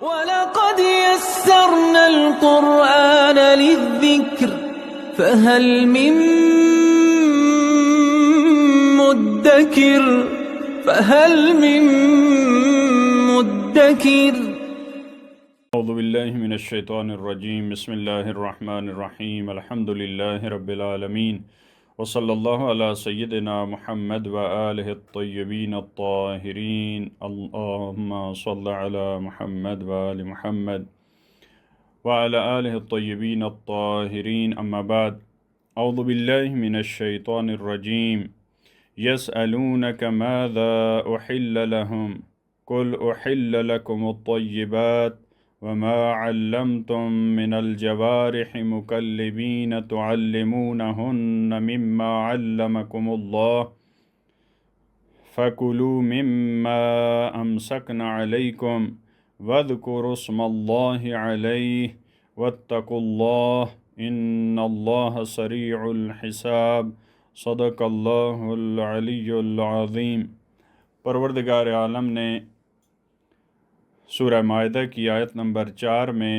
وَلَقَدْ يَسَّرْنَا الْقُرْآنَ لِلذِّكْرِ فَهَلْ مِن مُّدَّكِرٍ اعوذ باللہ من الشیطان الرجیم بسم اللہ الرحمن الرحیم الحمد للہ رب العالمین وصلی اللہ علی سیدنا محمد وآلہ الطیبین الطاہرین اللہم صلی علی محمد وآل محمد وعلی آلہ الطیبین الطاہرین اما بعد اعوذ باللہ من الشیطان الرجیم یسألونک ماذا احل لهم قل احل لکم الطیبات وما علمتم من الجوارح مكلبين تعلمونهن مما علمكم الله فكلوا مما أمسكن عليكم واذكروا اسم الله عليه واتقوا الله إن الله سريع الحساب صدق الله العلي العظيم۔ پروردگار عالم نے سورہ مائدہ کی آیت نمبر 4 میں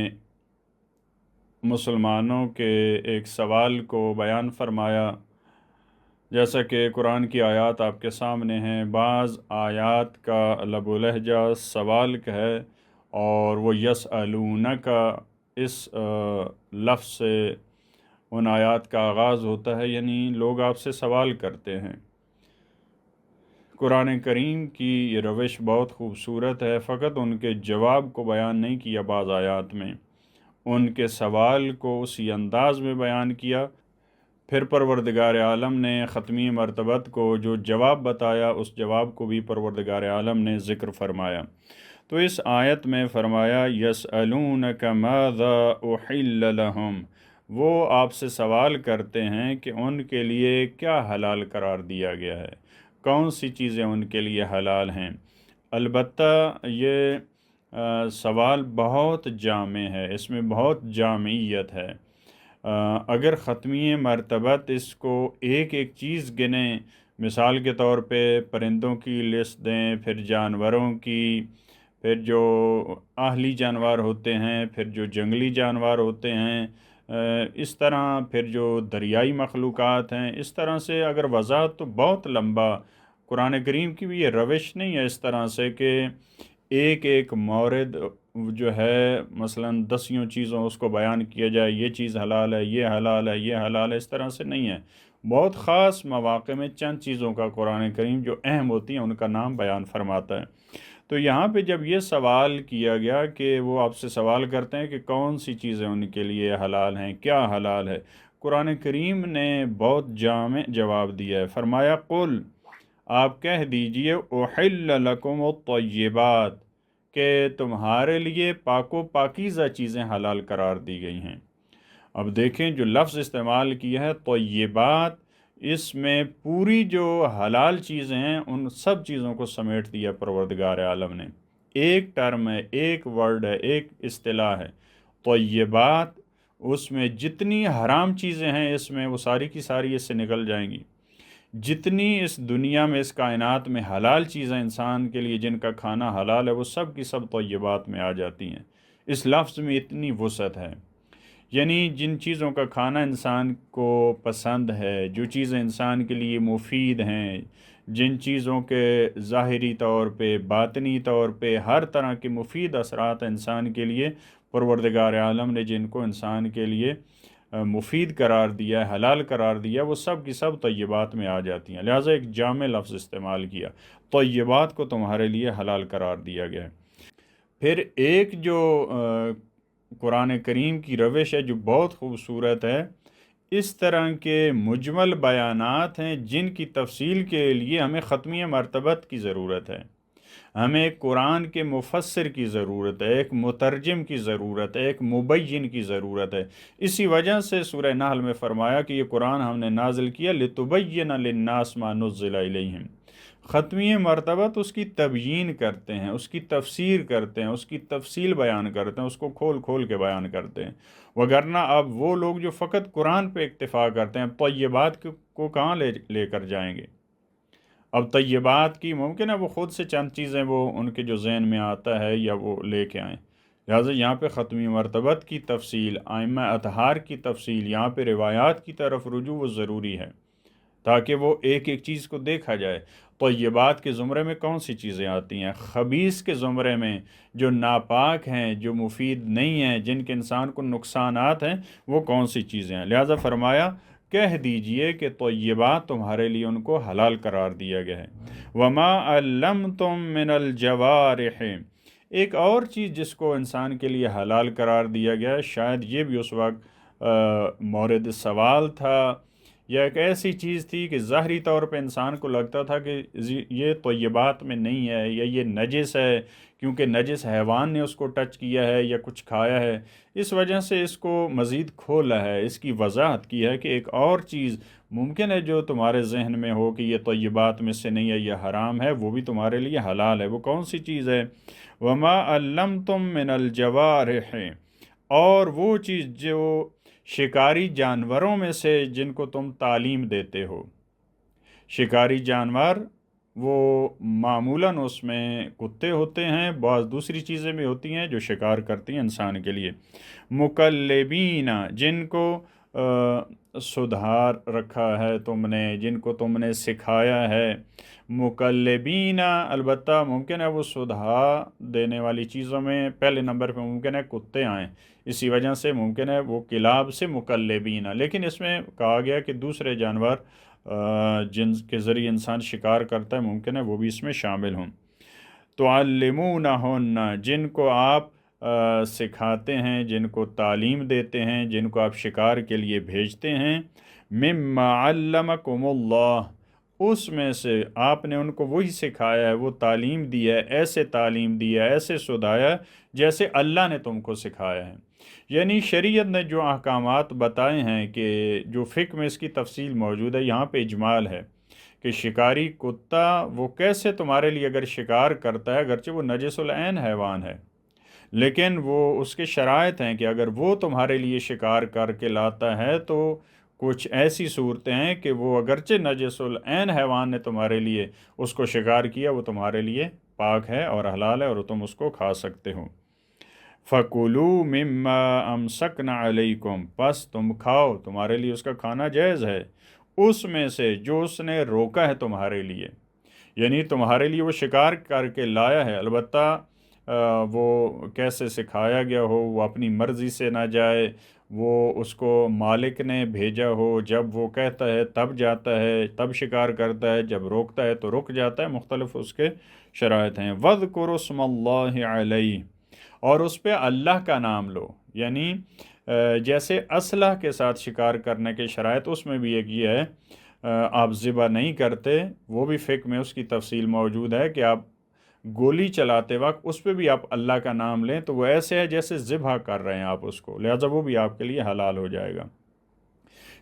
مسلمانوں کے ایک سوال کو بیان فرمایا۔ جیسا کہ قرآن کی آیات آپ کے سامنے ہیں، بعض آیات کا لب و لہجہ سوال کا ہے اور وہ یسألونک اس لفظ سے ان آیات کا آغاز ہوتا ہے، یعنی لوگ آپ سے سوال کرتے ہیں۔ قرآن کریم کی یہ روش بہت خوبصورت ہے، فقط ان کے جواب کو بیان نہیں کیا بعض آیات میں، ان کے سوال کو اسی انداز میں بیان کیا۔ پھر پروردگار عالم نے ختمی مرتبت کو جو جواب بتایا، اس جواب کو بھی پروردگار عالم نے ذکر فرمایا۔ تو اس آیت میں فرمایا یسألونک ماذا احل لہم، وہ آپ سے سوال کرتے ہیں کہ ان کے لیے کیا حلال قرار دیا گیا ہے، کون سی چیزیں ان کے لیے حلال ہیں۔ البتہ یہ سوال بہت جامع ہے، اس میں بہت جامعیت ہے۔ اگر ختمی مرتبت اس کو ایک ایک چیز گنیں، مثال کے طور پہ پرندوں کی لسٹ دیں، پھر جانوروں کی، پھر جو اہلی جانور ہوتے ہیں، پھر جو جنگلی جانور ہوتے ہیں، اس طرح پھر جو دریائی مخلوقات ہیں، اس طرح سے اگر وضاحت تو بہت لمبا۔ قرآن کریم کی بھی یہ روش نہیں ہے اس طرح سے کہ ایک ایک مورد جو ہے مثلا 10 چیزوں اس کو بیان کیا جائے، یہ چیز حلال ہے، یہ حلال ہے، یہ حلال ہے، اس طرح سے نہیں ہے۔ بہت خاص مواقع میں چند چیزوں کا قرآن کریم جو اہم ہوتی ہیں ان کا نام بیان فرماتا ہے۔ تو یہاں پہ جب یہ سوال کیا گیا کہ وہ آپ سے سوال کرتے ہیں کہ کون سی چیزیں ان کے لیے حلال ہیں، کیا حلال ہے، قرآن کریم نے بہت جامع جواب دیا ہے۔ فرمایا قل، آپ کہہ دیجئے احل لکم الطیبات، کہ تمہارے لیے پاک و پاکیزہ چیزیں حلال قرار دی گئی ہیں۔ اب دیکھیں جو لفظ استعمال کیا ہے طیبات، اس میں پوری جو حلال چیزیں ہیں ان سب چیزوں کو سمیٹ دیا پروردگار عالم نے۔ ایک ٹرم ہے، ایک ورڈ ہے، ایک اصطلاح ہے طیبات، اس میں جتنی حرام چیزیں ہیں اس میں وہ ساری کی ساری اس سے نکل جائیں گی۔ جتنی اس دنیا میں اس کائنات میں حلال چیزیں انسان کے لیے جن کا کھانا حلال ہے وہ سب کی سب طیبات میں آ جاتی ہیں۔ اس لفظ میں اتنی وسعت ہے، یعنی جن چیزوں کا کھانا انسان کو پسند ہے، جو چیزیں انسان کے لیے مفید ہیں، جن چیزوں کے ظاہری طور پہ، باطنی طور پہ ہر طرح کے مفید اثرات انسان کے لیے پروردگار عالم نے جن کو انسان کے لیے مفید قرار دیا ہے، حلال قرار دیا، وہ سب کی سب طیبات میں آ جاتی ہیں۔ لہٰذا ایک جامع لفظ استعمال کیا، طیبات کو تمہارے لیے حلال قرار دیا گیا ہے۔ پھر ایک جو قرآن کریم کی روش ہے جو بہت خوبصورت ہے، اس طرح کے مجمل بیانات ہیں جن کی تفصیل کے لیے ہمیں ختمی مرتبت کی ضرورت ہے، ہمیں ایک قرآن کے مفسر کی ضرورت ہے، ایک مترجم کی ضرورت ہے، ایک مبین کی ضرورت ہے۔ اسی وجہ سے سورہ نحل میں فرمایا کہ یہ قرآن ہم نے نازل کیا لِتُبَيِّنَ لِلنَّاسِ مَا نُزِّلَ إِلَيْهِمْ۔ ختمی مرتبت اس کی تبیین کرتے ہیں، اس کی تفسیر کرتے ہیں، اس کی تفصیل بیان کرتے ہیں، اس کو کھول کھول کے بیان کرتے ہیں۔ وگرنہ اب وہ لوگ جو فقط قرآن پہ اکتفا کرتے ہیں طیبات کو کہاں لے کر جائیں گے؟ اب طیبات کی ممکن ہے وہ خود سے چند چیزیں وہ ان کے جو ذہن میں آتا ہے یا وہ لے کے آئیں، لہٰذا یہاں پہ ختمی مرتبت کی تفصیل، ائمہ اطہار کی تفصیل، یہاں پہ روایات کی طرف رجوع وہ ضروری ہے تاکہ وہ ایک ایک چیز کو دیکھا جائے۔ طیبات کے زمرے میں کون سی چیزیں آتی ہیں، خبیث کے زمرے میں جو ناپاک ہیں، جو مفید نہیں ہیں، جن کے انسان کو نقصانات ہیں، وہ کون سی چیزیں ہیں۔ لہٰذا فرمایا کہہ دیجئے کہ طیبات تمہارے لیے ان کو حلال قرار دیا گیا ہے۔ وما علمتم من الجوارح، ایک اور چیز جس کو انسان کے لیے حلال قرار دیا گیا ہے، شاید یہ بھی اس وقت مورد سوال تھا، یا ایک ایسی چیز تھی کہ ظاہری طور پہ انسان کو لگتا تھا کہ یہ طیبات میں نہیں ہے، یا یہ نجس ہے کیونکہ نجس حیوان نے اس کو ٹچ کیا ہے یا کچھ کھایا ہے، اس وجہ سے اس کو مزید کھولا ہے، اس کی وضاحت کی ہے کہ ایک اور چیز ممکن ہے جو تمہارے ذہن میں ہو کہ یہ طیبات میں سے نہیں ہے، یہ حرام ہے، وہ بھی تمہارے لیے حلال ہے۔ وہ کون سی چیز ہے؟ وما علمتم من الجوارح، اور وہ چیز جو شکاری جانوروں میں سے جن کو تم تعلیم دیتے ہو۔ شکاری جانور وہ معمولاً اس میں کتے ہوتے ہیں، بعض دوسری چیزیں بھی ہوتی ہیں جو شکار کرتی ہیں انسان کے لیے۔ مکلبین، جن کو سدھار رکھا ہے تم نے، جن کو تم نے سکھایا ہے۔ مکلبین، البتہ ممکن ہے وہ سدھا دینے والی چیزوں میں پہلے نمبر پہ ممکن ہے کتے آئیں، اسی وجہ سے ممکن ہے وہ کلاب سے مکلبین، لیکن اس میں کہا گیا کہ دوسرے جانور جن کے ذریعے انسان شکار کرتا ہے ممکن ہے وہ بھی اس میں شامل ہوں۔ تعلمونہن، جن کو آپ سکھاتے ہیں، جن کو تعلیم دیتے ہیں، جن کو آپ شکار کے لیے بھیجتے ہیں۔ مما علمکم اللہ، اس میں سے آپ نے ان کو وہی سکھایا ہے، وہ تعلیم دی ہے، ایسے تعلیم دی ہے، ایسے سدھایا جیسے اللہ نے تم کو سکھایا ہے۔ یعنی شریعت نے جو احکامات بتائے ہیں کہ جو فقہ میں اس کی تفصیل موجود ہے، یہاں پہ اجمال ہے کہ شکاری کتا وہ کیسے تمہارے لیے اگر شکار کرتا ہے، اگرچہ وہ نجس العین حیوان ہے، لیکن وہ اس کے شرائط ہیں کہ اگر وہ تمہارے لیے شکار کر کے لاتا ہے تو کچھ ایسی صورتیں ہیں کہ وہ اگرچہ نجس العین حیوان نے تمہارے لیے اس کو شکار کیا، وہ تمہارے لیے پاک ہے اور حلال ہے اور تم اس کو کھا سکتے ہو۔ فَكُلُوا مِمَّا أَمْسَكْنَا عَلَيْكُمْ، پس تم کھاؤ، تمہارے لیے اس کا کھانا جائز ہے، اس میں سے جو اس نے روکا ہے تمہارے لیے، یعنی تمہارے لیے وہ شکار کر کے لایا ہے، البتہ وہ کیسے سکھایا گیا ہو، وہ اپنی مرضی سے نہ جائے، وہ اس کو مالک نے بھیجا ہو، جب وہ کہتا ہے تب جاتا ہے، تب شکار کرتا ہے، جب روکتا ہے تو رک جاتا ہے، مختلف اس کے شرائط ہیں۔ وَاذْكُرُوا اسْمَ اللَّهِ عَلَيْهِ، اور اس پہ اللہ کا نام لو، یعنی جیسے اسلحہ کے ساتھ شکار کرنے کے شرائط، اس میں بھی ایک یہ ہے آپ ذبح نہیں کرتے، وہ بھی فقہ میں اس کی تفصیل موجود ہے کہ آپ گولی چلاتے وقت اس پہ بھی آپ اللہ کا نام لیں تو وہ ایسے ہے جیسے ذبح کر رہے ہیں آپ اس کو، لہذا وہ بھی آپ کے لیے حلال ہو جائے گا۔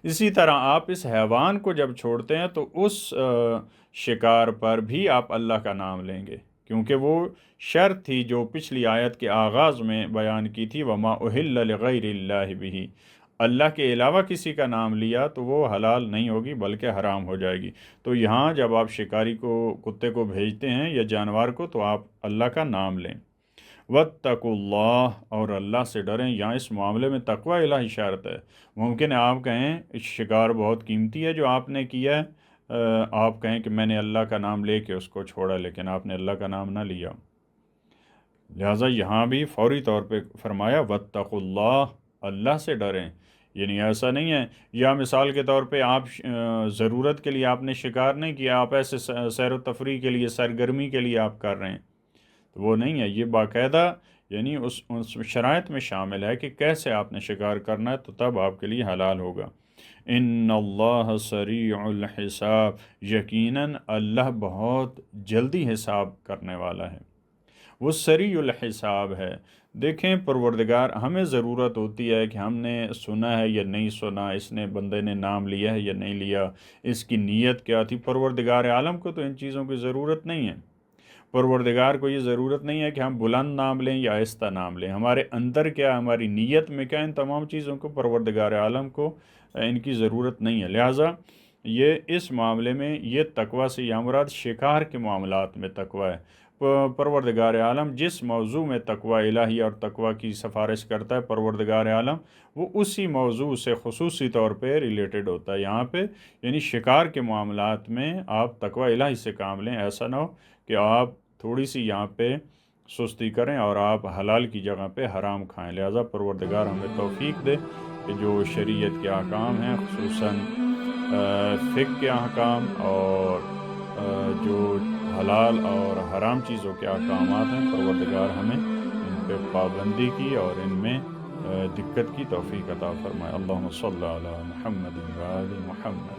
اسی طرح آپ اس حیوان کو جب چھوڑتے ہیں تو اس شکار پر بھی آپ اللہ کا نام لیں گے، کیونکہ وہ شرط تھی جو پچھلی آیت کے آغاز میں بیان کی تھی، وَمَا أُحِلَّ لِغَيْرِ اللَّهِ بِهِ، اللہ کے علاوہ کسی کا نام لیا تو وہ حلال نہیں ہوگی بلکہ حرام ہو جائے گی۔ تو یہاں جب آپ شکاری کو، کتے کو بھیجتے ہیں یا جانور کو، تو آپ اللہ کا نام لیں۔ وَاتَّقُوا اللَّهَ، اور اللہ سے ڈریں، یہاں اس معاملے میں تقوی الہ اشارت ہے۔ ممکن ہے آپ کہیں شکار بہت قیمتی ہے جو آپ نے کیا ہے، آپ کہیں کہ میں نے اللہ کا نام لے کے اس کو چھوڑا، لیکن آپ نے اللہ کا نام نہ لیا، لہٰذا یہاں بھی فوری طور پہ فرمایا وَاتَّقُوا اللَّهَ، اللہ سے ڈریں، یعنی ایسا نہیں ہے، یا مثال کے طور پہ آپ ضرورت کے لیے آپ نے شکار نہیں کیا، آپ ایسے سیر و تفریح کے لیے، سرگرمی کے لیے آپ کر رہے ہیں، تو وہ نہیں ہے، یہ باقاعدہ یعنی اس شرائط میں شامل ہے کہ کیسے آپ نے شکار کرنا ہے، تو تب آپ کے لیے حلال ہوگا۔ ان اللہ سریع الحساب، یقیناً اللہ بہت جلدی حساب کرنے والا ہے، وہ سریع الحساب ہے۔ دیکھیں پروردگار، ہمیں ضرورت ہوتی ہے کہ ہم نے سنا ہے یا نہیں سنا، اس نے بندے نے نام لیا ہے یا نہیں لیا، اس کی نیت کیا تھی۔ پروردگار عالم کو تو ان چیزوں کی ضرورت نہیں ہے، پروردگار کو یہ ضرورت نہیں ہے کہ ہم بلند نام لیں یا آہستہ نام لیں، ہمارے اندر کیا، ہماری نیت میں کیا، ان تمام چیزوں کو پروردگار عالم کو ان کی ضرورت نہیں ہے۔ لہٰذا یہ اس معاملے میں یہ تقوی سے یا مراد شکار کے معاملات میں تقوی ہے۔ پروردگار عالم جس موضوع میں تقوی الہی اور تقوی کی سفارش کرتا ہے پروردگار عالم، وہ اسی موضوع سے خصوصی طور پہ ریلیٹڈ ہوتا ہے۔ یہاں پہ یعنی شکار کے معاملات میں آپ تقوی الہی سے کام لیں، ایسا نہ ہو کہ آپ تھوڑی سی یہاں پہ سستی کریں اور آپ حلال کی جگہ پہ حرام کھائیں۔ لہٰذا پروردگار ہمیں توفیق دے کہ جو شریعت کے احکام ہیں، خصوصاً فقہ کے احکام اور جو حلال اور حرام چیزوں کے احکامات ہیں، پروردگار ہمیں ان پہ پابندی کی اور ان میں دقت کی توفیق عطا فرمائے۔ اللہم صلی علی محمد و آل محمد۔